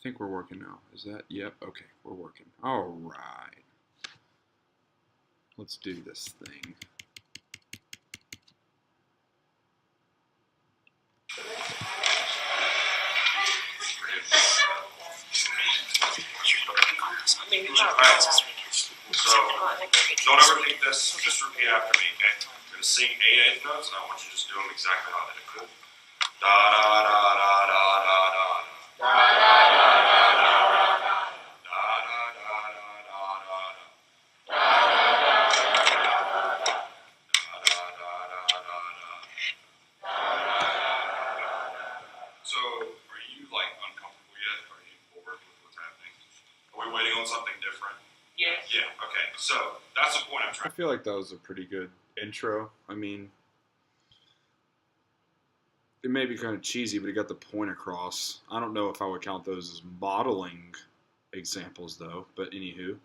think we're working now. Is that? Yep. Okay, we're working. All right. Let's do this thing. So, don't ever think this, just repeat after me, okay? I'm going to sing 8/8 notes, and I want you to just do them exactly how they do. Da da da da da da da. Da da da da da da. Da da da da da da. Da da da da da. Da da da da da. So, are you like uncomfortable yet? Are you bored with what's happening? Are we waiting on something different? Yes. Yeah, okay. So, that's the point I'm I trying. feel like that was a pretty good intro. I mean, it may be kind of cheesy, but it got the point across. I don't know if I would count those as modeling examples, though. But anywho,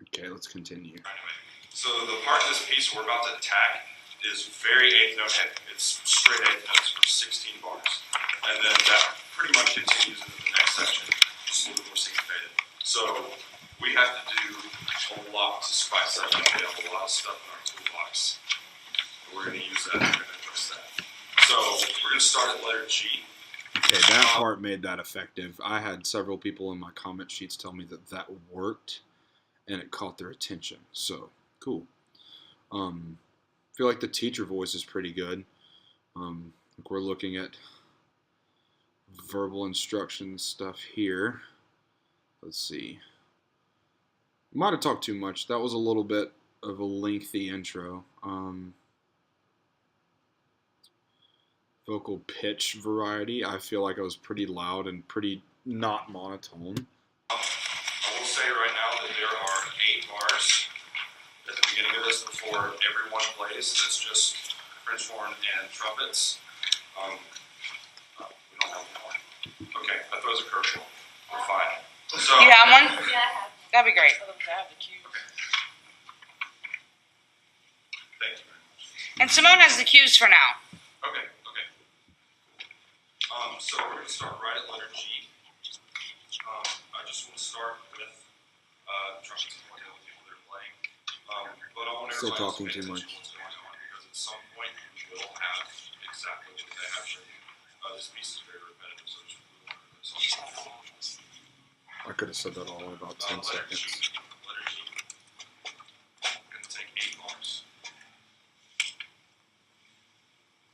okay, let's continue. So the part of this piece we're about to attack is very eighth note heavy. It's straight eighth notes for 16 bars. And then that pretty much continues into the next section, just a little more syncopated. So we have to do a lot to spice that up. We have a lot of stuff in our toolbox. We're going to use that. We're going to address that. So we're going to start at letter G. Okay, that part made that effective. I had several people in my comment sheets tell me that that worked, and it caught their attention. So cool. Feel like the teacher voice is pretty good. Like we're looking at verbal instruction stuff here. Let's see. Might have talked too much. That was a little bit of a lengthy intro. Vocal pitch variety. I feel like I was pretty loud and pretty not monotone. I will say right now that there are 8 bars at the beginning of this before everyone plays. It's just French horn and trumpets. We don't have one. Okay, that throws a curveball. We're fine. So, You have one? Yeah. That'd be great. thank you very much. And Simone has the cues for now. Okay. So we're going to start right at letter G. I just want to start with trumpets and horn and the people that are playing. But I want Still everybody else to talking pay too attention much. to what's going on because at some point we will have exactly what they have for you. This piece is very repetitive, so just move on to this one. I could have said that all in about 10 Letter G. seconds. Letter G. I'm going to take 8 bars.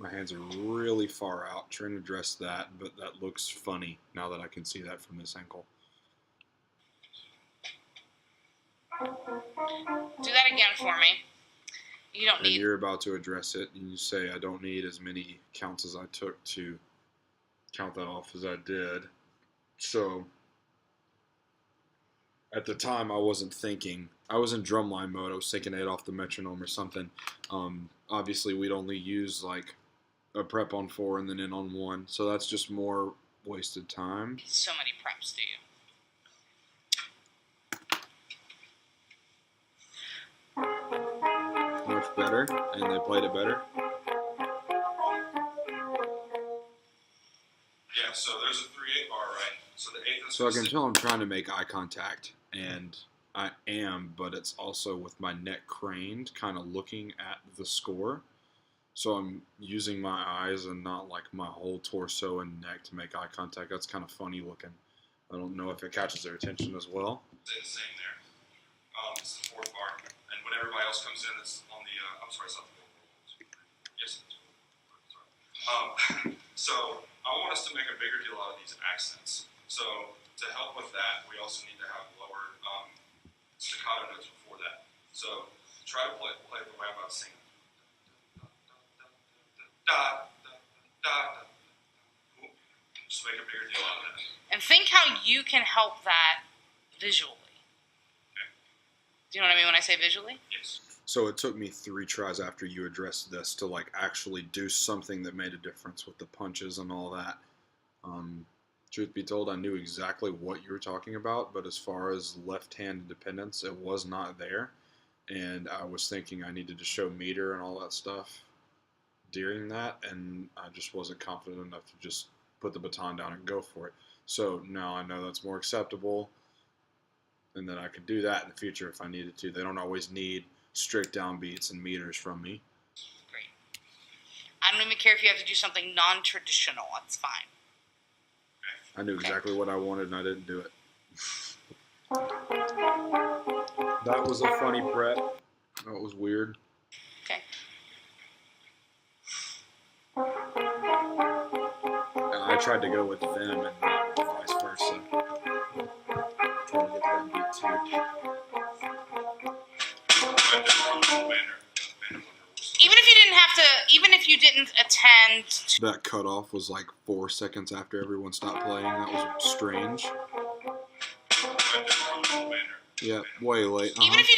My hands are really far out trying to address that, but that looks funny now that I can see that from this angle. Do that again for me. You don't And need. you're about to address it, and you say, I don't need as many counts as I took to count that off as I did. So, at the time, I wasn't thinking. I was in drumline mode. I was taking it off the metronome or something. Obviously, we'd only use like a prep on 4 and then in on 1. So that's just more wasted time. So many preps, do you? Much better, and they played it better. Yeah, so there's a 3/8 bar, right? So the eighth is So I can tell I'm trying to make eye contact, and I am, but it's also with my neck craned, kind of looking at the score. So I'm using my eyes and not like my whole torso and neck to make eye contact. That's kind of funny looking. I don't know if it catches their attention as well. Stay the same there. This is the 4th bar, and when everybody else comes in, it's on the. I'm sorry, it's not the vocal. Yes, it's sorry. So I want us to make a bigger deal out of these accents. So to help with that, we also need to have lower staccato notes before that. So try to play the way I'm about to sing. Da, da, da, da. Cool. Just make a bigger deal out of that. And think how you can help that visually. Okay. Do you know what I mean when I say visually? Yes. So it took me 3 tries after you addressed this to like actually do something that made a difference with the punches and all that. Truth be told, I knew exactly what you were talking about, but as far as left-hand independence, it was not there. And I was thinking I needed to show meter and all that stuff during that, and I just wasn't confident enough to just put the baton down and go for it. So now I know that's more acceptable, and then I could do that in the future if I needed to. They don't always need strict downbeats and meters from me. Great. I don't even care if you have to do something non-traditional. That's fine. I knew exactly what I wanted, and I didn't do it. That was a funny prep. That was weird. Okay. I tried to go with them and not vice versa. Trying to get that beat too. Even if you didn't attend to That cutoff was like 4 seconds after everyone stopped playing. That was strange. Yeah, way late. even if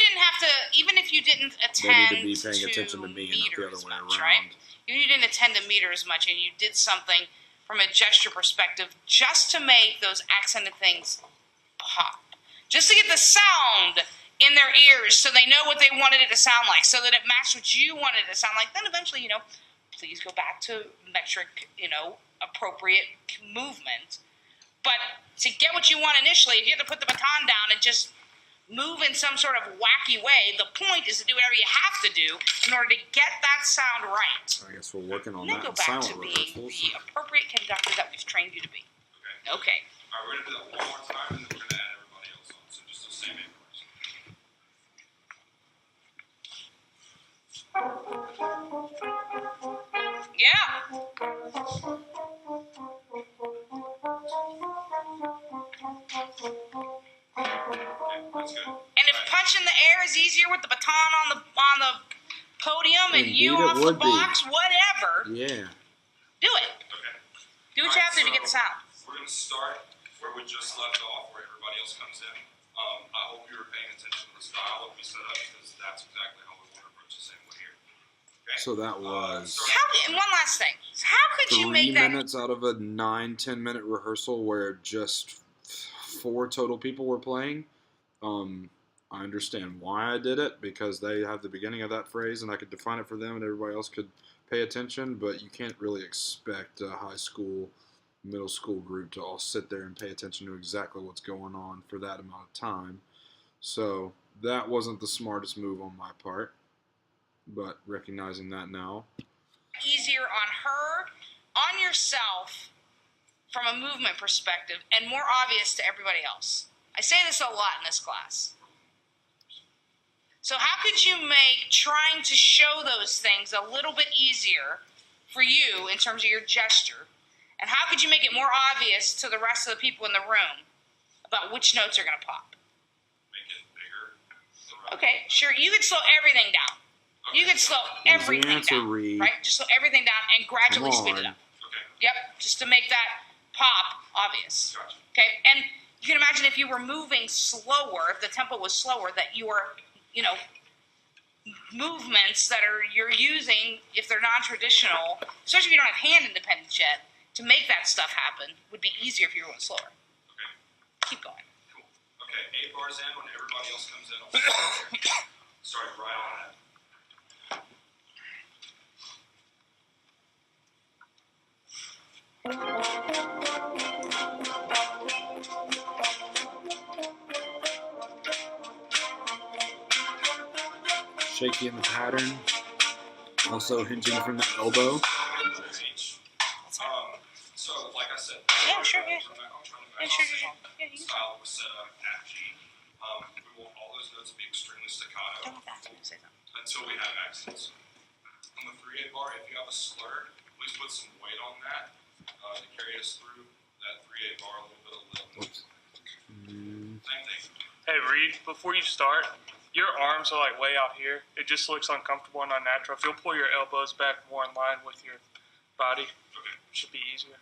you didn't They attend need to be paying attention to me and not the meter other as way much, around. right? You didn't attend the meter as much, and you did something from a gesture perspective just to make those accented things pop, just to get the sound in their ears, so they know what they wanted it to sound like, so that it matched what you wanted it to sound like. Then eventually, please go back to metric, appropriate movement. But to get what you want initially, if you have to put the baton down and just move in some sort of wacky way, the point is to do whatever you have to do in order to get that sound right. I guess we're working on And then that go in back silent to being rehearsals. the appropriate conductor that we've trained you to be. Okay. All right, we're gonna do that one more time, and then we're gonna add everybody else on. So just the same eight bars. Yeah. Okay, that's good. And if punching the air is easier with the baton on the podium and you Indeed, it off the would be. box, whatever, Yeah. do it. Okay. Do what you have to get the sound. We're gonna start where we just left off, where everybody else comes in. I hope you were paying attention to the style that we set up, because that's exactly how we want to approach the same way here. Okay. So that was And one last thing. How could you 3 make that? minutes out of a 9-10 minute rehearsal where just 4 total people were playing. I understand why I did it, because they have the beginning of that phrase and I could define it for them and everybody else could pay attention, but you can't really expect a high school, middle school group to all sit there and pay attention to exactly what's going on for that amount of time. So that wasn't the smartest move on my part, but recognizing that now. Easier on her, on yourself, from a movement perspective, and more obvious to everybody else. I say this a lot in this class. So how could you make trying to show those things a little bit easier for you in terms of your gesture? And how could you make it more obvious to the rest of the people in the room about which notes are going to pop? Make it bigger. Okay, sure. You could slow everything down. You could slow everything answer, down, Reed. right? Just slow everything down and gradually Come speed it on. up. Okay, Yep, just to make that pop obvious. gotcha. Okay, and you can imagine if you were moving slower, if the tempo was slower, that your, movements that you're using, if they're non-traditional, especially if you don't have hand independence yet, to make that stuff happen would be easier if you were going slower. Okay, Keep going. cool. Okay, 8 bars in. When everybody else comes in, I'll start. Start right on that. Shaky in the pattern, also hinging from the elbow. Each. So, like I said, Yeah, sure, yeah. I'm trying to Yeah, sure. Yeah, you can style was set up at G. We want all those notes to be extremely staccato go with that. Say something. until we have accents. On the 3/8 bar, if you have a slur, please put some weight on that to carry us through that 3/8 bar, a little bit of lift. Whoops. Same thing. Hey Reed, before you start, your arms are like way out here. It just looks uncomfortable and unnatural. If you'll pull your elbows back more in line with your body, Okay. it should be easier.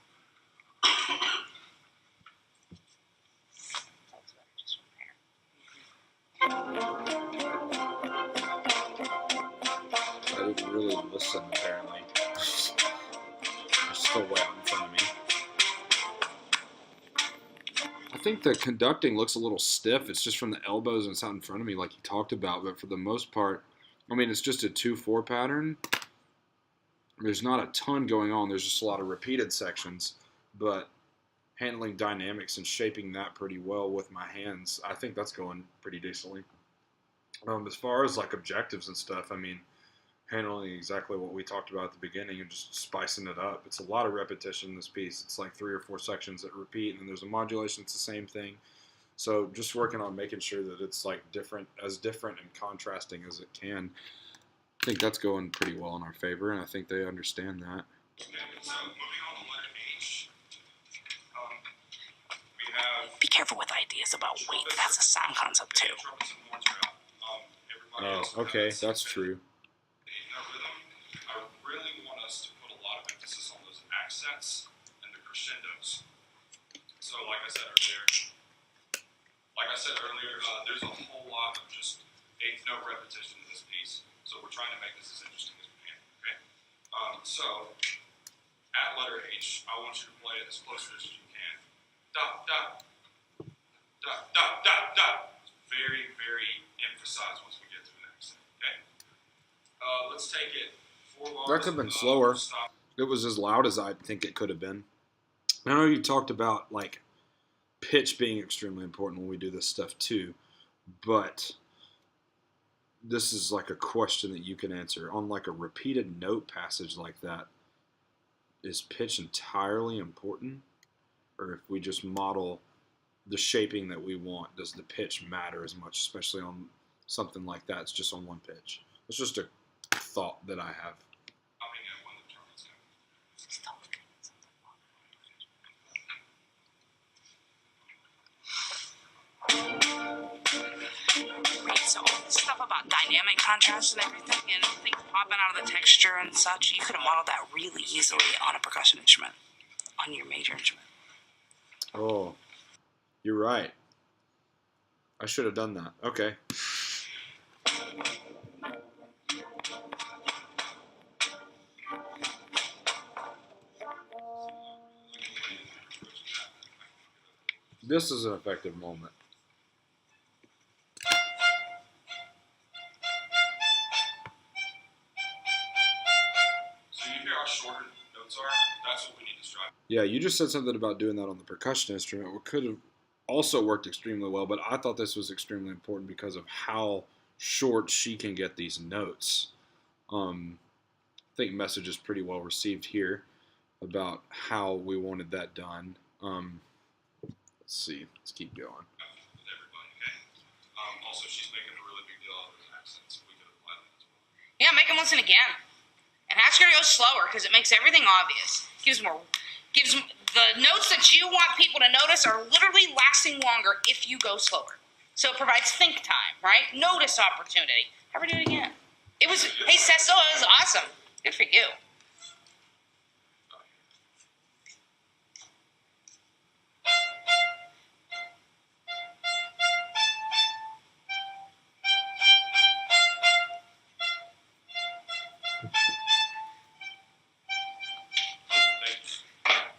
I didn't really listen, apparently. They're still way out in front of me. I think the conducting looks a little stiff. It's just from the elbows and it's out in front of me like you talked about, but for the most part, I mean, it's just a 2/4 pattern. There's not a ton going on. There's just a lot of repeated sections. but handling dynamics and shaping that pretty well with my hands, I think that's going pretty decently. As far as like objectives and stuff, I mean, handling exactly what we talked about at the beginning and just spicing it up. It's a lot of repetition in this piece. It's like 3 or 4 sections that repeat, and then there's a modulation. It's the same thing. So just working on making sure that it's like different and contrasting as it can. I think that's going pretty well in our favor, and I think they understand that. So moving on to letter H, we have Be careful with ideas about weight. That's a sound concept too. trumpets and horns are out. Everybody Oh, else okay, has that's true. eighth note rhythm. I really want us to put a lot of emphasis on those accents and the crescendos. So, like I said earlier, there's a whole lot of just eighth note repetition in this piece. So we're trying to make this as interesting as we can. Okay. So at letter H, I want you to play it as close as you can. Dot dot dot dot dot dot. Very, very emphasized once we get to the next. Okay. Let's take it 4 bars. That could have been slower. Stop. It was as loud as I think it could have been. I know you talked about like pitch being extremely important when we do this stuff too, but this is like a question that you can answer on like a repeated note passage like that. Is pitch entirely important, or if we just model the shaping that we want, does the pitch matter as much, especially on something like that? It's just on one pitch. It's just a thought that I have. Stopping at when the trumpets go. Right, so all this stuff about dynamic contrast and everything and things popping out of the texture and such, you could have modeled that really easily on a percussion instrument, on your major instrument. Oh, you're right. I should have done that. Okay. This is an effective moment. So you hear how shorter notes are? That's what we need to strive. Yeah, you just said something about doing that on the percussion instrument, which could have also worked extremely well, but I thought this was extremely important because of how short she can get these notes. I think message is pretty well received here about how we wanted that done. Let's see. Let's keep going. With everybody, okay? Also, she's making a really big deal out of those accents. We could apply that as well. Yeah, make them listen again. And ask her to go slower because it makes everything obvious. Gives the notes that you want people to notice are literally lasting longer if you go slower. So it provides think time, right? Notice opportunity. Have her do it again. Hey, Cecil, it was awesome. Good for you.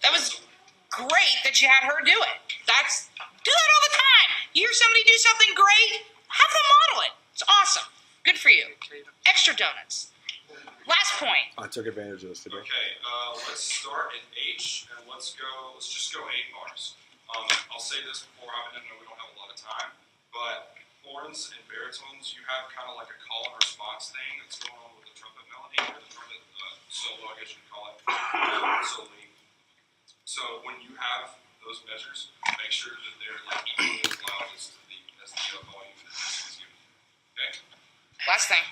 That was great that you had her do it. Do that all the time. You hear somebody do something great, have them model it. It's awesome. Good for you. Extra donuts. Last point. I took advantage of this today. Okay, let's start at H and let's just go 8 bars. I'll say this before I know we don't have a lot of time, but horns and baritones, you have kind of like a call and response thing that's going on with the trumpet melody, or the trumpet solo, I guess you could call it, solo. So when you have those measures, make sure that they're like equally as loud as the volume that this is giving you. Okay? Last thing.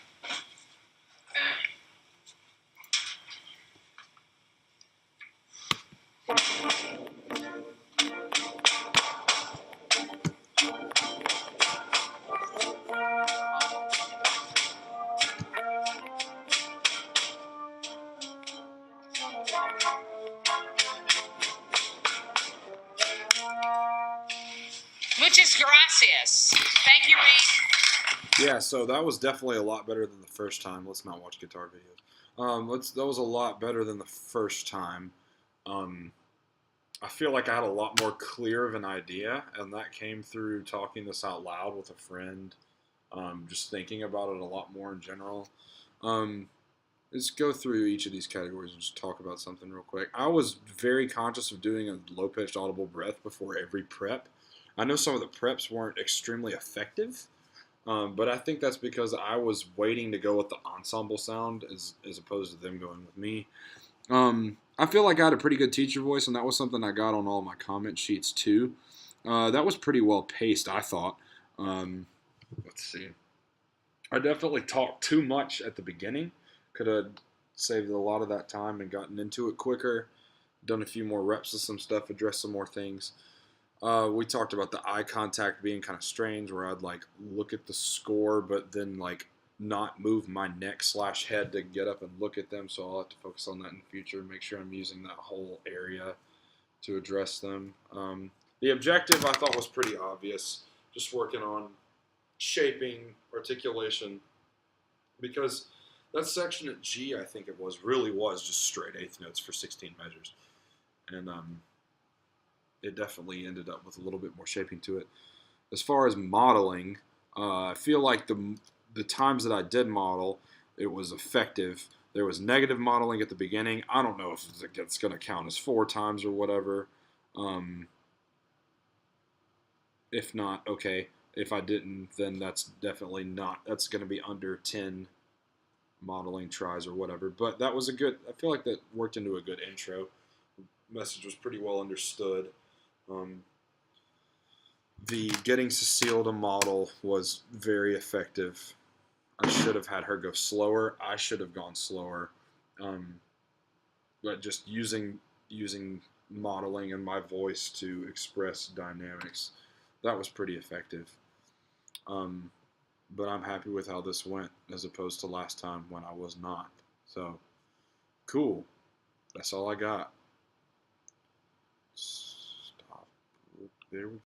Muchas gracias. Thank you, Reed. Yeah, so that was definitely a lot better than the first time. Let's not watch guitar videos. That was a lot better than the first time. I feel like I had a lot more clear of an idea, and that came through talking this out loud with a friend, just thinking about it a lot more in general. let's go through each of these categories and just talk about something real quick. I was very conscious of doing a low-pitched audible breath before every prep. I know some of the preps weren't extremely effective, but I think that's because I was waiting to go with the ensemble sound as opposed to them going with me. I feel like I had a pretty good teacher voice, and that was something I got on all my comment sheets too. That was pretty well paced, I thought. Let's see. I definitely talked too much at the beginning. Could have saved a lot of that time and gotten into it quicker. Done a few more reps of some stuff, addressed some more things. We talked about the eye contact being kind of strange, where I'd like look at the score, but then like not move my neck / head to get up and look at them. So I'll have to focus on that in the future and make sure I'm using that whole area to address them. The objective I thought was pretty obvious, just working on shaping, articulation, because that section at G, I think it was, really was just straight eighth notes for 16 measures. And it definitely ended up with a little bit more shaping to it. As far as modeling, I feel like the times that I did model, it was effective. There was negative modeling at the beginning. I don't know if it's going to count as 4 times or whatever. If not, okay. If I didn't, then that's definitely not. That's going to be under 10 modeling tries or whatever. But that was a good, I feel like that worked into a good intro. The message was pretty well understood. The getting Cecile to model was very effective. I should have had her go slower. I should have gone slower. But just using modeling and my voice to express dynamics, that was pretty effective. But I'm happy with how this went as opposed to last time when I was not. So, cool. That's all I got. Stop. There we go.